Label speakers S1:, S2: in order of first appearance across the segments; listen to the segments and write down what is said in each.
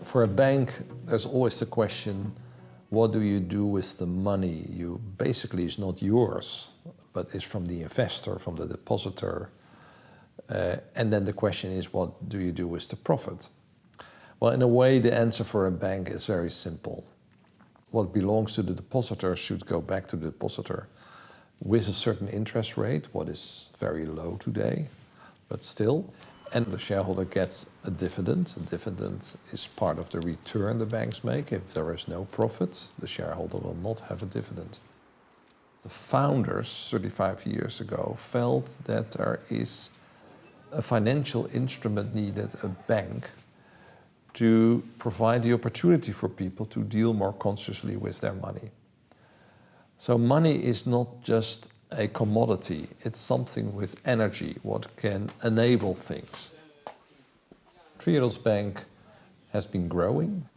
S1: For a bank, there's always the question, what do you do with the money? You basically is not yours, but is from the investor, from the depositor. And then the question is, what do you do with the profit? Well, in a way, the answer for a bank is very simple. What belongs to the depositor should go back to the depositor with a certain interest rate, what is very low today, but still. And the shareholder gets a dividend. A dividend is part of the return the banks make. If there is no profit, the shareholder will not have a dividend. The founders, 35 years ago, felt that there is a financial instrument needed, a bank, to provide the opportunity for people to deal more consciously with their money. So money is not just a commodity, it's something with energy, what can enable things. Triodos Bank has been growing.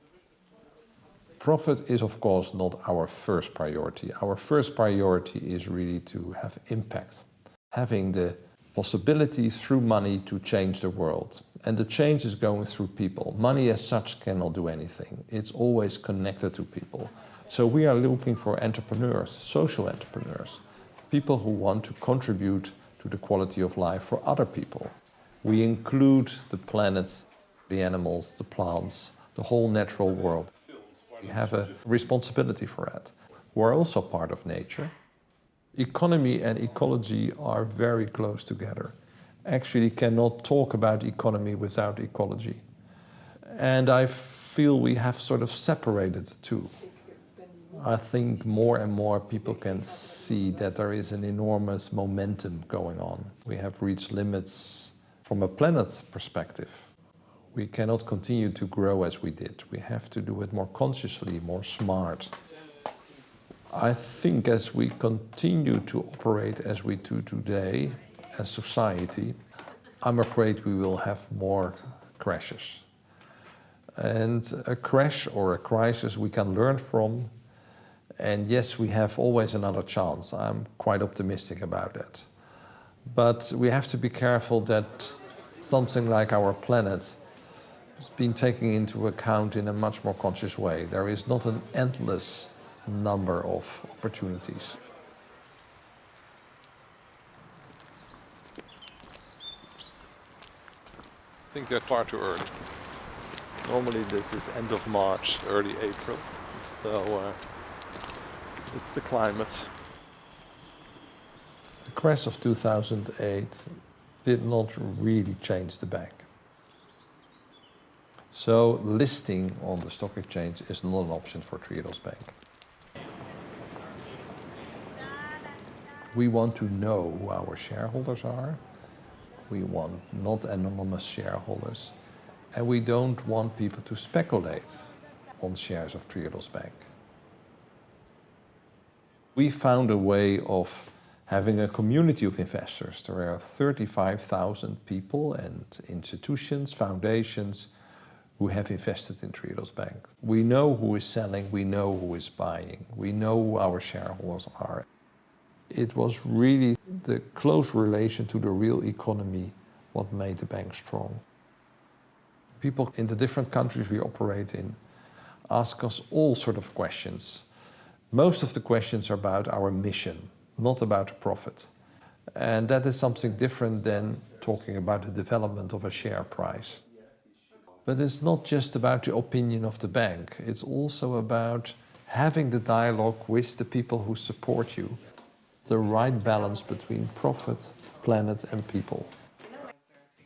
S1: Profit is, of course, not our first priority. Our first priority is really to have impact, having the possibility through money to change the world. And the change is going through people. Money as such cannot do anything. It's always connected to people. So we are looking for entrepreneurs, social entrepreneurs, people who want to contribute to the quality of life for other people. We include the planet, the animals, the plants, the whole natural world. We have a responsibility for that. We're also part of nature. Economy and ecology are very close together. Actually, cannot talk about economy without ecology. And I feel we have sort of separated the two. I think more and more people can see that there is an enormous momentum going on. We have reached limits from a planet perspective. We cannot continue to grow as we did. We have to do it more consciously, more smart. I think as we continue to operate as we do today, as society, I'm afraid we will have more crashes. And a crash or a crisis we can learn from. And yes, we have always another chance. I'm quite optimistic about that. But we have to be careful that something like our planet has been taken into account in a much more conscious way. There is not an endless number of opportunities. I think they're far too early. Normally this is end of March, early April. So it's the climate. The crash of 2008 did not really change the bank. So listing on the stock exchange is not an option for Triodos Bank. We want to know who our shareholders are. We want not anonymous shareholders. And we don't want people to speculate on shares of Triodos Bank. We found a way of having a community of investors. There are 35,000 people and institutions, foundations, who have invested in Triodos Bank. We know who is selling, we know who is buying, we know who our shareholders are. It was really the close relation to the real economy what made the bank strong. People in the different countries we operate in ask us all sorts of questions. Most of the questions are about our mission, not about profit. And that is something different than talking about the development of a share price. But it's not just about the opinion of the bank. It's also about having the dialogue with the people who support you. The right balance between profit, planet and people.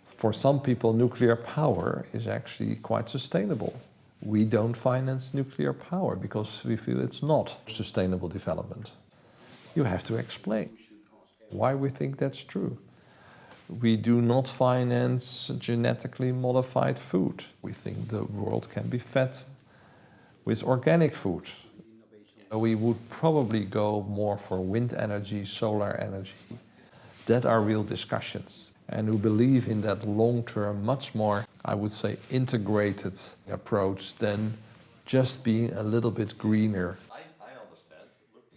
S1: For some people, nuclear power is actually quite sustainable. We don't finance nuclear power because we feel it's not sustainable development. You have to explain why we think that's true. We do not finance genetically modified food. We think the world can be fed with organic food. We would probably go more for wind energy, solar energy. That are real discussions. And who believe in that long-term, much more, I would say, integrated approach than just being a little bit greener. I understand.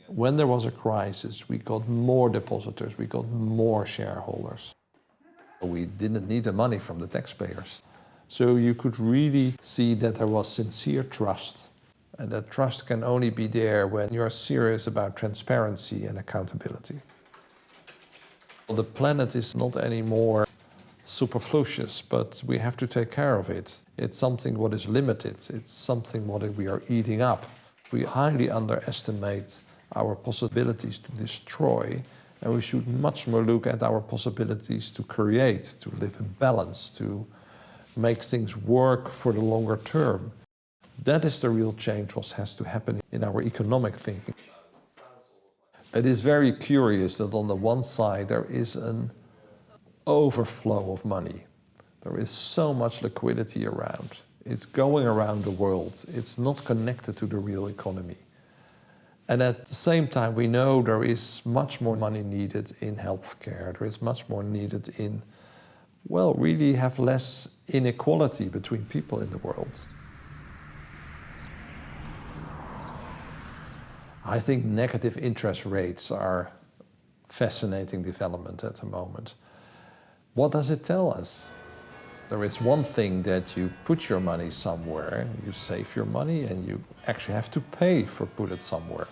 S1: When there was a crisis, we got more depositors, we got more shareholders. We didn't need the money from the taxpayers. So you could really see that there was sincere trust. And that trust can only be there when you're serious about transparency and accountability. The planet is not anymore superfluous, but we have to take care of it. It's something what is limited. It's something what we are eating up. We highly underestimate our possibilities to destroy, and we should much more look at our possibilities to create, to live in balance, to make things work for the longer term. That is the real change what has to happen in our economic thinking. It is very curious that on the one side there is an overflow of money. There is so much liquidity around. It's going around the world. It's not connected to the real economy. And at the same time, we know there is much more money needed in healthcare. There is much more needed in, well, really have less inequality between people in the world. I think negative interest rates are a fascinating development at the moment. What does it tell us? There is one thing that you put your money somewhere, you save your money, and you actually have to pay for put it somewhere.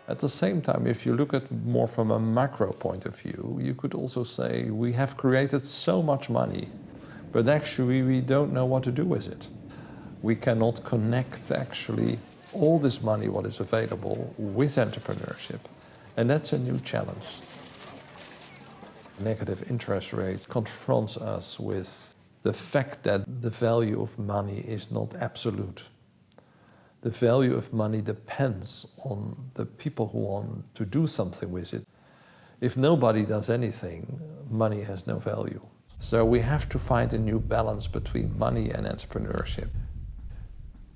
S1: At the same time, if you look at more from a macro point of view, you could also say we have created so much money, but actually we don't know what to do with it. We cannot connect actually all this money what is available with entrepreneurship, and that's a new challenge. Negative interest rates confronts us with the fact that the value of money is not absolute. The value of money depends on the people who want to do something with it. If nobody does anything, money has no value. So we have to find a new balance between money and entrepreneurship.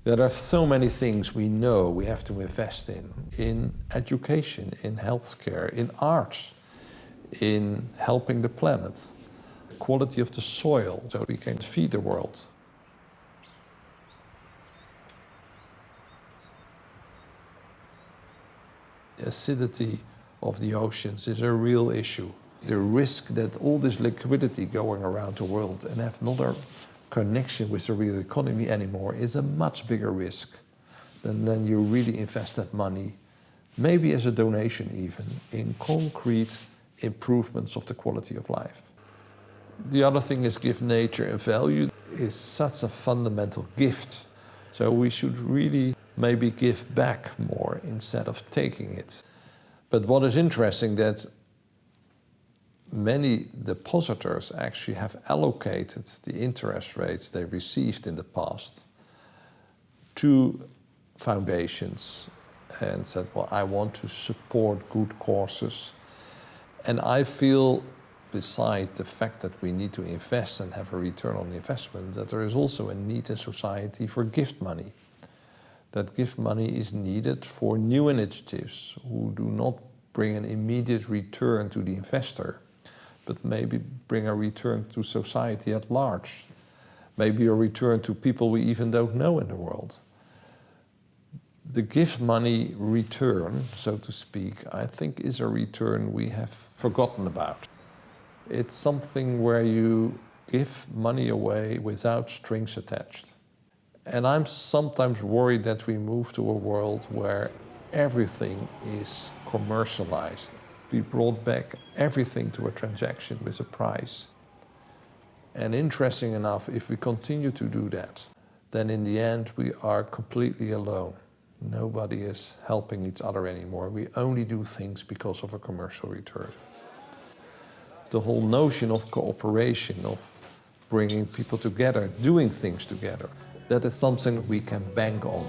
S1: There are so many things we know we have to invest in education, in healthcare, in arts, in helping the planet, the quality of the soil so we can feed the world. The acidity of the oceans is a real issue. The risk that all this liquidity going around the world and have not a connection with the real economy anymore is a much bigger risk than you really invest that money, maybe as a donation even, in concrete improvements of the quality of life. The other thing is give nature a value is such a fundamental gift. So we should really maybe give back more instead of taking it. But what is interesting that many depositors actually have allocated the interest rates they received in the past to foundations and said, well, I want to support good causes. And I feel, beside the fact that we need to invest and have a return on investment, that there is also a need in society for gift money. That gift money is needed for new initiatives who do not bring an immediate return to the investor, but maybe bring a return to society at large. Maybe a return to people we even don't know in the world. The gift money return, so to speak, I think is a return we have forgotten about. It's something where you give money away without strings attached. And I'm sometimes worried that we move to a world where everything is commercialized. We brought back everything to a transaction with a price. And interesting enough, if we continue to do that, then in the end we are completely alone. Nobody is helping each other anymore. We only do things because of a commercial return. The whole notion of cooperation, of bringing people together, doing things together, that is something we can bank on.